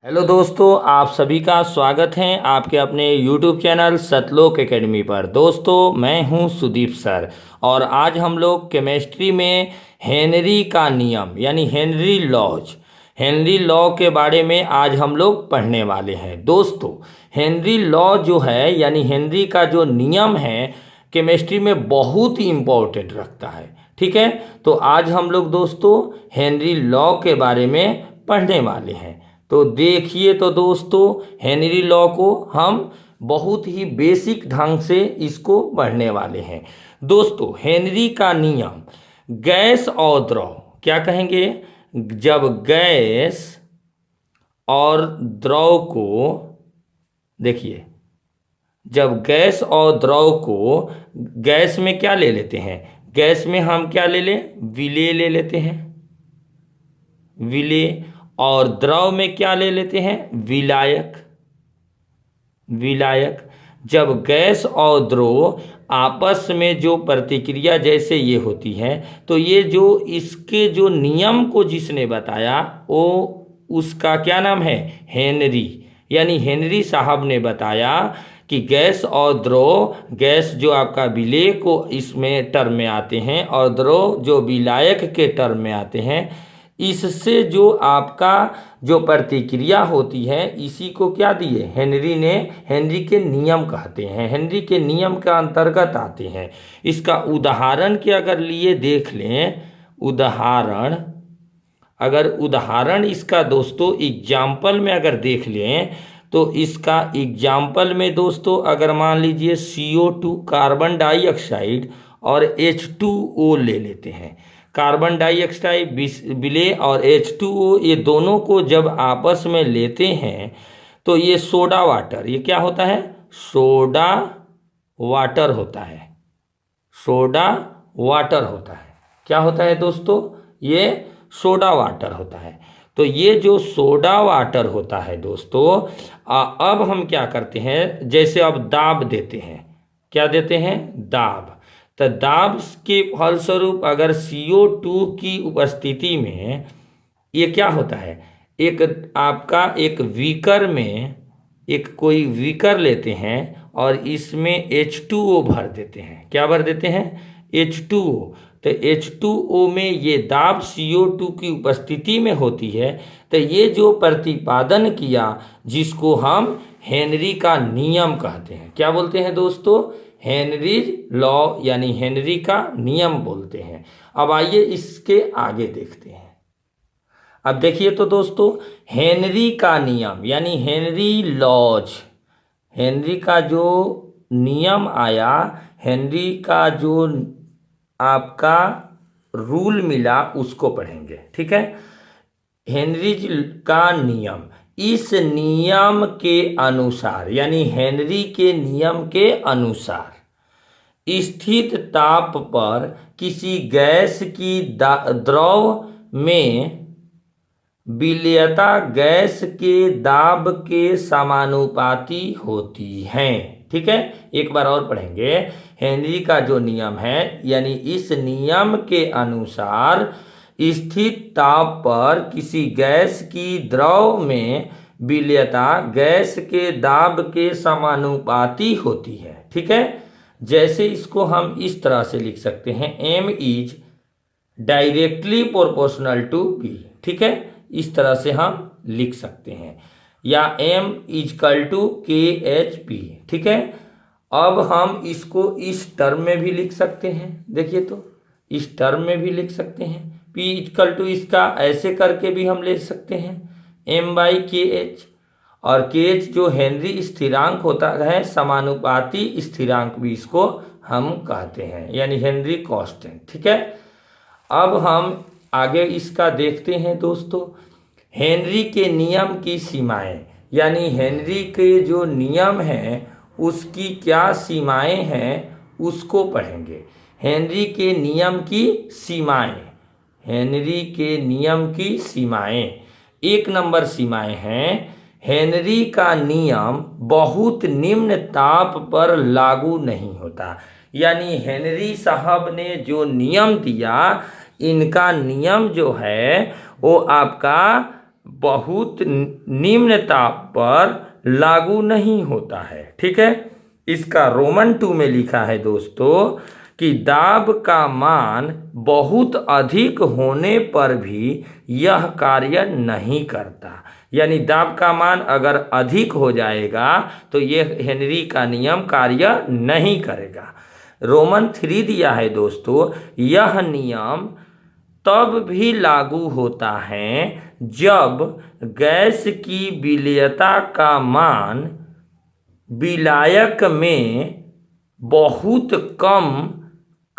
Hello दोस्तों, आप सभी का स्वागत है आपके अपने यूट्यूब चैनल सतलोक एकेडमी पर। दोस्तों, मैं हूं सुदीप सर और आज हम लोग केमिस्ट्री में हेनरी का नियम यानी हेनरी लॉ के बारे में आज हम लोग पढ़ने वाले हैं। दोस्तों, हेनरी लॉ जो है यानी हेनरी का जो नियम है केमिस्ट्री में बहुत ही इम्पोर्टेंट रखता है। ठीक है, तो आज हम लोग दोस्तों हेनरी लॉ के बारे में पढ़ने वाले हैं। तो देखिए, तो दोस्तों हेनरी लॉ को हम बहुत ही बेसिक ढंग से इसको पढ़ने वाले हैं। दोस्तों, हेनरी का नियम, गैस और द्रव, क्या कहेंगे, जब गैस और द्रव को, देखिए, जब गैस और द्रव को, गैस में क्या ले लेते हैं, गैस में हम क्या ले लें, विलेय ले लेते हैं, विलेय, और द्रव में क्या ले लेते हैं, विलायक। जब गैस और द्रव आपस में जो प्रतिक्रिया जैसे ये होती है, तो ये जो इसके जो नियम को जिसने बताया वो उसका क्या नाम है, हेनरी। यानी हेनरी साहब ने बताया कि गैस और द्रव, गैस जो आपका विलेय को इसमें टर्म में आते हैं और द्रव जो विलायक के टर्म में आते हैं, इससे जो आपका जो प्रतिक्रिया होती है इसी को क्या दिए, हेनरी के नियम कहते हैं, हेनरी के नियम के अंतर्गत आते हैं। इसका उदाहरण के अगर लिए देख लें, उदाहरण इसका दोस्तों एग्जाम्पल में अगर देख लें, तो इसका एग्जाम्पल में दोस्तों अगर मान लीजिए CO2 कार्बन डाइऑक्साइड और H2O ले लेते हैं, कार्बन डाइऑक्साइड विलेय और H2O, ये दोनों को जब आपस में लेते हैं तो ये सोडा वाटर, ये क्या होता है, सोडा वाटर होता है, क्या होता है दोस्तों, ये सोडा वाटर होता है। तो ये जो सोडा वाटर होता है दोस्तों, अब हम क्या करते हैं, जैसे अब दाब देते हैं, क्या देते हैं, दाब, तो दाब के फलस्वरूप अगर CO2 की उपस्थिति में ये क्या होता है, एक आपका एक बीकर में एक कोई बीकर लेते हैं और इसमें H2O भर देते हैं, क्या भर देते हैं, H2O। तो H2O में ये दाब CO2 की उपस्थिति में होती है, तो ये जो प्रतिपादन किया जिसको हम हेनरी का नियम कहते हैं, क्या बोलते हैं दोस्तों, हेनरीज लॉ यानी हेनरी का नियम बोलते हैं। अब आइए इसके आगे देखते हैं। अब देखिए तो दोस्तों, हेनरी का नियम यानी हेनरी का जो नियम आया, हेनरी का जो आपका रूल मिला उसको पढ़ेंगे। ठीक है, हेनरीज का नियम, इस नियम के अनुसार यानी हेनरी के नियम के अनुसार स्थित ताप पर किसी गैस की द्रव में विलेयता गैस के दाब के समानुपाती होती है। ठीक है, एक बार और पढ़ेंगे। हेनरी का जो नियम है यानी इस नियम के अनुसार स्थित ताप पर किसी गैस की द्रव में विलेयता गैस के दाब के समानुपाती होती है। ठीक है, जैसे इसको हम इस तरह से लिख सकते हैं, M is directly proportional to B। ठीक है, इस तरह से हम लिख सकते हैं, या M इजकल टू KHP। ठीक है, अब हम इसको इस टर्म में भी लिख सकते हैं, देखिए तो इस टर्म में भी लिख सकते हैं, P इजकल टू इसका ऐसे करके भी हम ले सकते हैं M/KH, और KH जो हेनरी स्थिरांक होता है, समानुपाती स्थिरांक भी इसको हम कहते हैं, यानी हेनरी कांस्टेंट। ठीक है, अब हम आगे इसका देखते हैं दोस्तों, हेनरी के नियम की सीमाएं, यानी हेनरी के जो नियम हैं उसकी क्या सीमाएं हैं उसको पढ़ेंगे। हेनरी के नियम की सीमाएं, हेनरी के नियम की सीमाएं, एक नंबर सीमाएं हैं, हेनरी का नियम बहुत निम्न ताप पर लागू नहीं होता। यानी हेनरी साहब ने जो नियम दिया, इनका नियम जो है वो आपका बहुत निम्न ताप पर लागू नहीं होता है। ठीक है, इसका रोमन 2 में लिखा है दोस्तों कि दाब का मान बहुत अधिक होने पर भी यह कार्य नहीं करता। यानी दाब का मान अगर अधिक हो जाएगा तो यह हेनरी का नियम कार्य नहीं करेगा। रोमन 3 दिया है दोस्तों, यह नियम तब भी लागू होता है जब गैस की विलेयता का मान विलायक में बहुत कम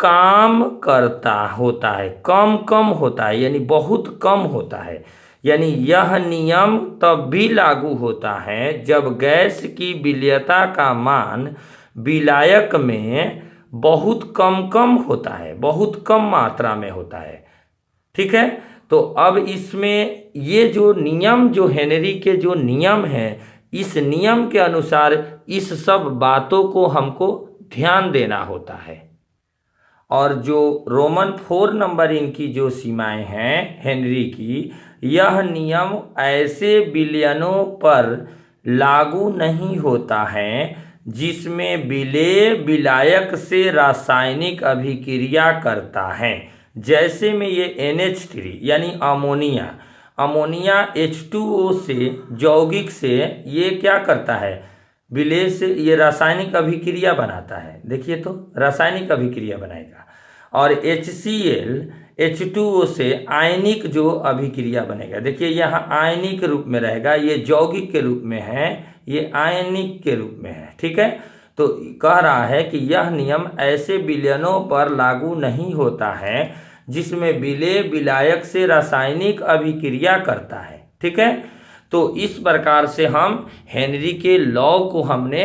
काम करता होता है, कम होता है, यानी बहुत कम होता है। यानी यह नियम तब भी लागू होता है जब गैस की विलेयता का मान विलायक में बहुत कम होता है, बहुत कम मात्रा में होता है। ठीक है, तो अब इसमें ये जो नियम, जो हेनरी के जो नियम हैं, इस नियम के अनुसार इस सब बातों को हमको ध्यान देना होता है। और जो रोमन 4 नंबर इनकी जो सीमाएं हैं हेनरी की, यह नियम ऐसे विलयनों पर लागू नहीं होता है जिसमें विलेय विलायक से रासायनिक अभिक्रिया करता है। जैसे में ये NH3 यानी अमोनिया H2O से यौगिक से ये क्या करता है, विलेय से ये रासायनिक अभिक्रिया बनाता है। देखिए तो रासायनिक अभिक्रिया बनाएगा। और HCl H2O से आयनिक जो अभिक्रिया बनेगा, देखिए यहाँ आयनिक रूप में रहेगा, ये यौगिक के रूप में है, ये आयनिक के रूप में है। ठीक है, तो कह रहा है कि यह नियम ऐसे विलयनों पर लागू नहीं होता है जिसमें विलेय विलायक से रासायनिक अभिक्रिया करता है। ठीक है, तो इस प्रकार से हम हेनरी के लॉ को हमने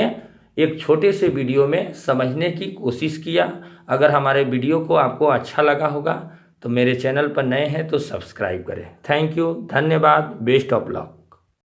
एक छोटे से वीडियो में समझने की कोशिश किया। अगर हमारे वीडियो को आपको अच्छा लगा होगा तो मेरे चैनल पर नए हैं तो सब्सक्राइब करें। थैंक यू, धन्यवाद, बेस्ट ऑफ लक।